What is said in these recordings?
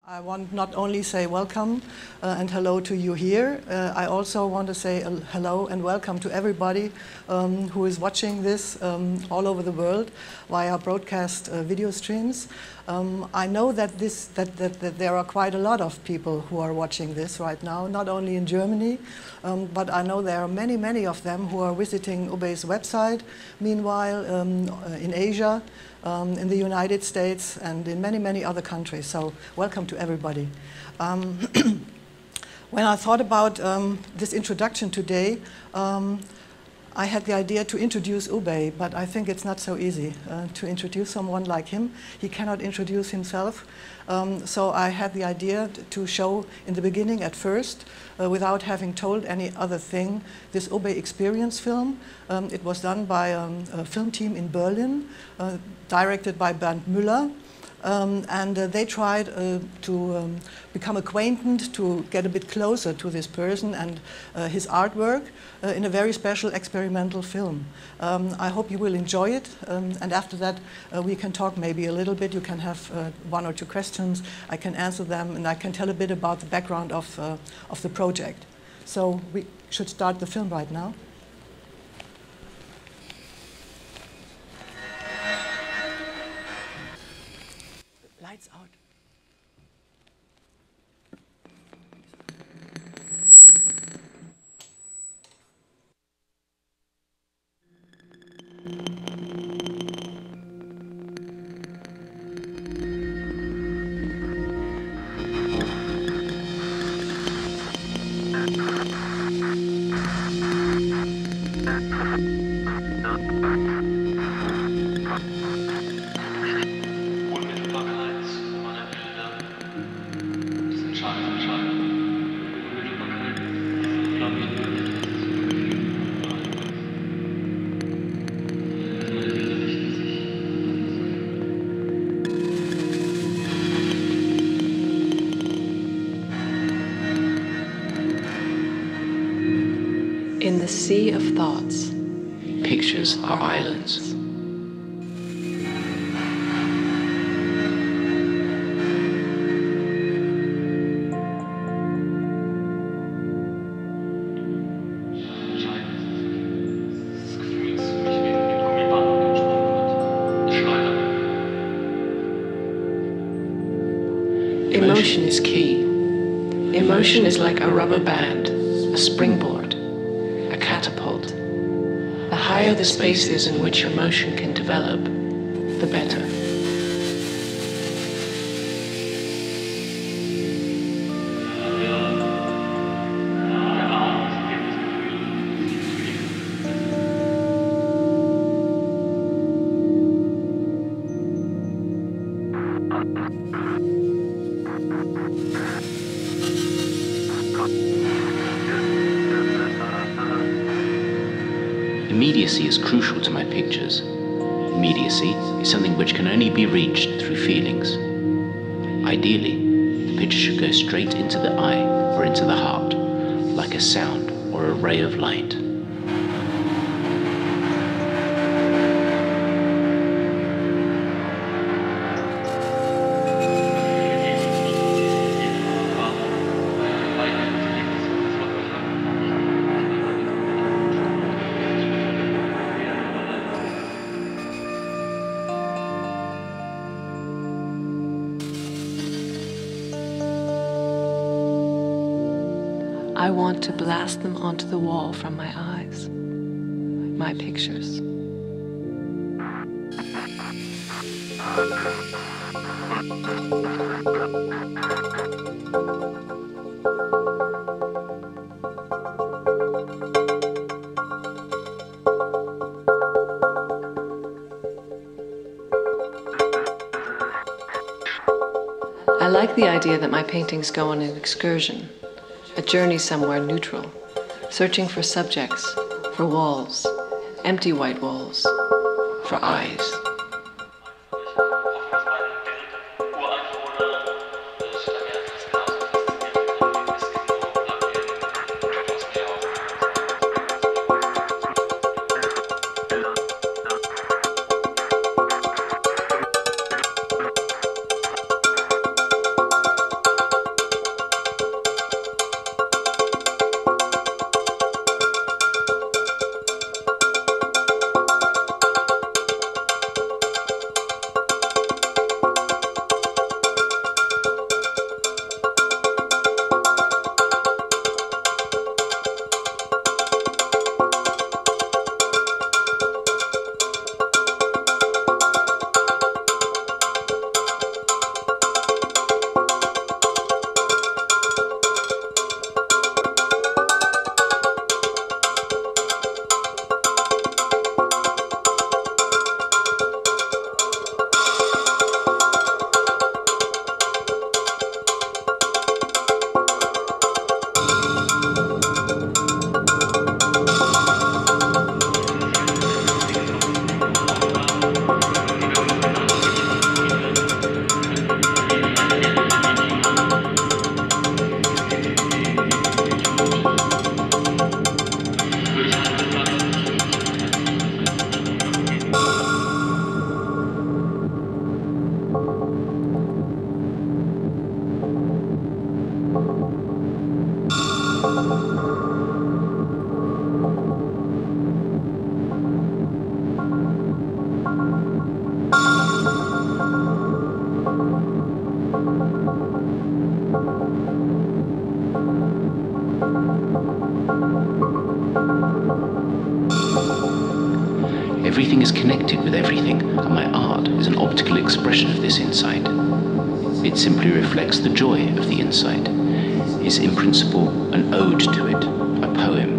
I want not only say welcome and hello to you here, I also want to say hello and welcome to everybody who is watching this all over the world via broadcast video streams. I know that there are quite a lot of people who are watching this right now, not only in Germany, but I know there are many of them who are visiting Ubey's website, meanwhile in Asia, in the United States and in many other countries. So welcome to everybody. When I thought about this introduction today, I had the idea to introduce Ubey, but I think it's not so easy to introduce someone like him. He cannot introduce himself. So I had the idea to show in the beginning at first, without having told any other thing, this Ubey experience film. It was done by a film team in Berlin, directed by Bernd Müller. And they tried to become acquainted, to get a bit closer to this person and his artwork in a very special experimental film. I hope you will enjoy it, and after that we can talk maybe a little bit. You can have one or two questions, I can answer them, and I can tell a bit about the background of the project. So we should start the film right now. Lights out. In the sea of thoughts, pictures are islands. Emotion is key. Emotion is like a rubber band, a springboard, a catapult. The higher the spaces in which emotion can develop, the better. Immediacy is crucial to my pictures. Immediacy is something which can only be reached through feelings. Ideally, the picture should go straight into the eye or into the heart, like a sound or a ray of light. I want to blast them onto the wall from my eyes, my pictures. I like the idea that my paintings go on an excursion, a journey somewhere neutral, searching for subjects, for walls, empty white walls, for eyes. everything is connected with everything, and my art is an optical expression of this insight. It simply reflects the joy of the insight, is in principle an ode to it, a poem.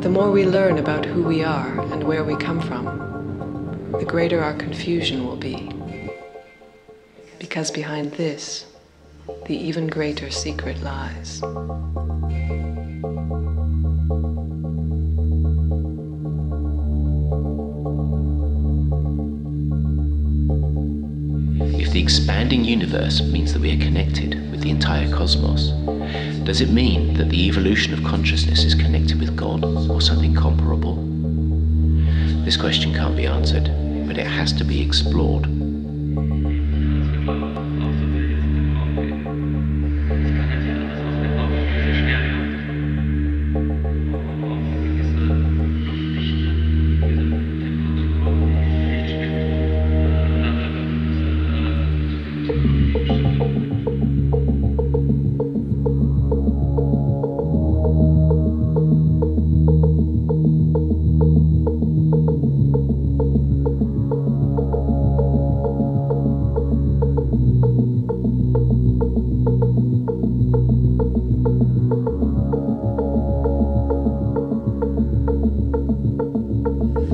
The more we learn about who we are and where we come from, the greater our confusion will be. Because behind this, the even greater secret lies. If the expanding universe means that we are connected with the entire cosmos, does it mean that the evolution of consciousness is connected with God or something comparable? This question can't be answered, but it has to be explored.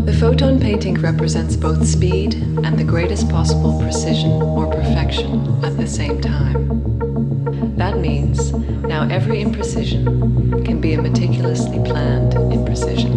The photon painting represents both speed and the greatest possible precision or perfection at the same time. That means now every imprecision can be a meticulously planned imprecision.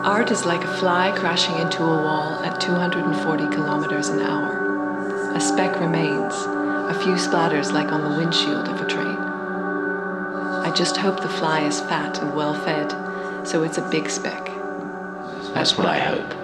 Art is like a fly crashing into a wall at 240 kilometers an hour. A speck remains, a few splatters like on the windshield of a train. I just hope the fly is fat and well fed, so it's a big speck. That's what I hope.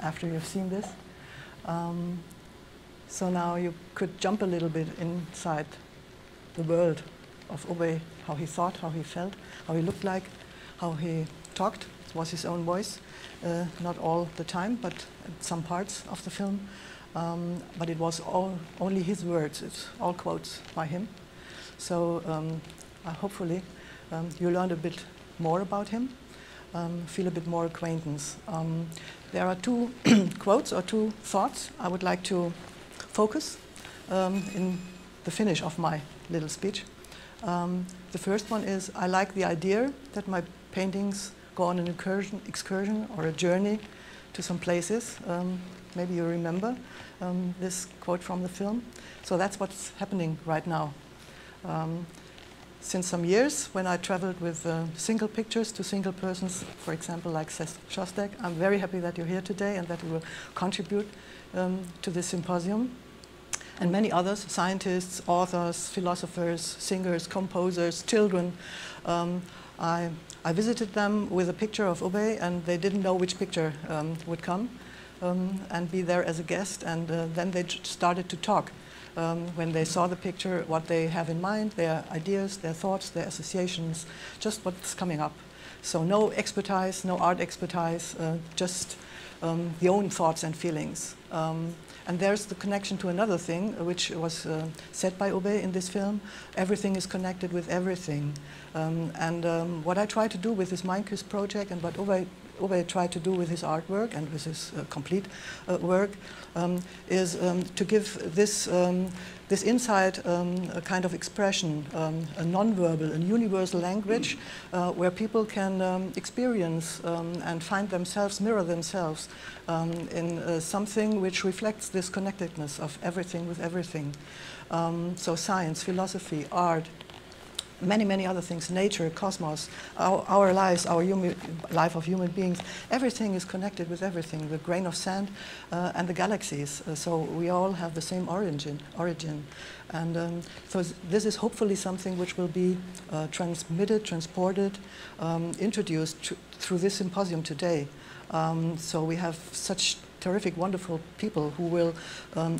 After you've seen this. So now you could jump a little bit inside the world of Ube, how he thought, how he felt, how he looked like, how he talked. It was his own voice, not all the time, but some parts of the film. But it was only his words, it's all quotes by him. So hopefully you learned a bit more about him, feel a bit more acquaintance. There are two quotes or two thoughts I would like to focus in the finish of my little speech. The first one is, I like the idea that my paintings go on an excursion or a journey to some places. Maybe you remember this quote from the film. So that's what's happening right now. Since some years, when I traveled with single pictures to single persons, for example, like Seth Shostak, I'm very happy that you're here today and that you will contribute to this symposium. And many others, scientists, authors, philosophers, singers, composers, children. I visited them with a picture of Ube, and they didn't know which picture would come and be there as a guest, and then they started to talk. When they saw the picture, what they have in mind, their ideas, their thoughts, their associations, just what's coming up. So no expertise, no art expertise, just the own thoughts and feelings. And there's the connection to another thing, which was said by Ube in this film. Everything is connected with everything. What I try to do with this Mindkiss project, and what Ube tried to do with his artwork and with his complete work, is to give this this inside a kind of expression, a non-verbal, a universal language where people can experience and find themselves, mirror themselves in something which reflects this connectedness of everything with everything. So science, philosophy, art, many, many other things, nature, cosmos, our lives, our life of human beings, everything is connected with everything, the grain of sand and the galaxies. So we all have the same origin. And so this is hopefully something which will be transmitted, transported, introduced through this symposium today. So we have such terrific, wonderful people who will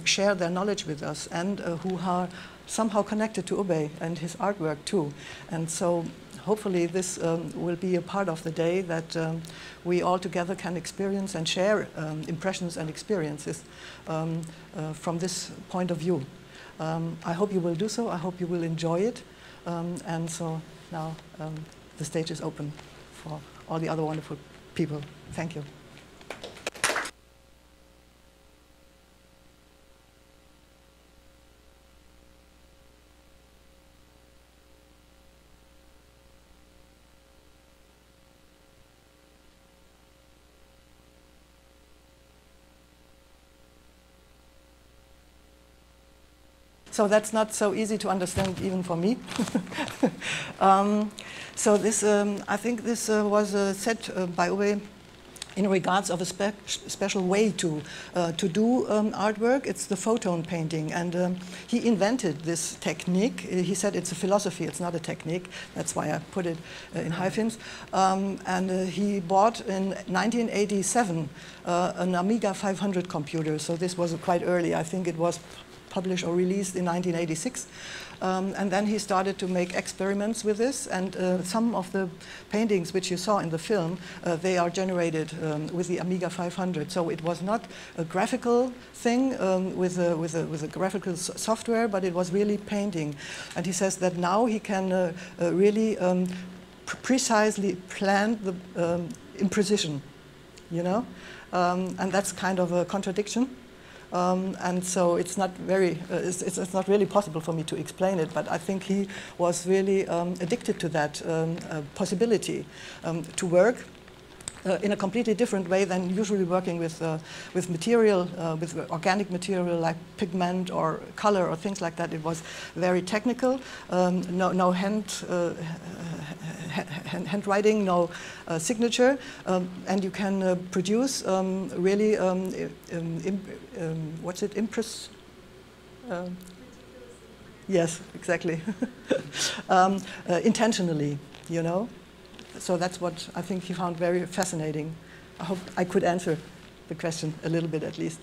share their knowledge with us and who are somehow connected to Ube and his artwork too. And so hopefully this will be a part of the day that we all together can experience and share impressions and experiences from this point of view. I hope you will do so. I hope you will enjoy it. And so now the stage is open for all the other wonderful people. Thank you. So that's not so easy to understand even for me. So this, I think this was set by Ube in regards of a special way to do artwork. It's the photon painting, and he invented this technique. He said it's a philosophy, it's not a technique. That's why I put it in hyphens. And he bought in 1987 an Amiga 500 computer. So this was quite early. I think it was published or released in 1986. And then he started to make experiments with this, and some of the paintings which you saw in the film, they are generated with the Amiga 500. So it was not a graphical thing with a graphical software, but it was really painting. And he says that now he can really precisely plan the imprecision, you know? And that's kind of a contradiction. And so it's not very, it's not really possible for me to explain it, but I think he was really addicted to that possibility to work in a completely different way than usually working with material, with organic material like pigment or color or things like that. It was very technical, no handwriting, no signature, and you can produce really, what's it, impress? Yes, exactly. Intentionally, you know. So that's what I think he found very fascinating. I hope I could answer the question a little bit at least.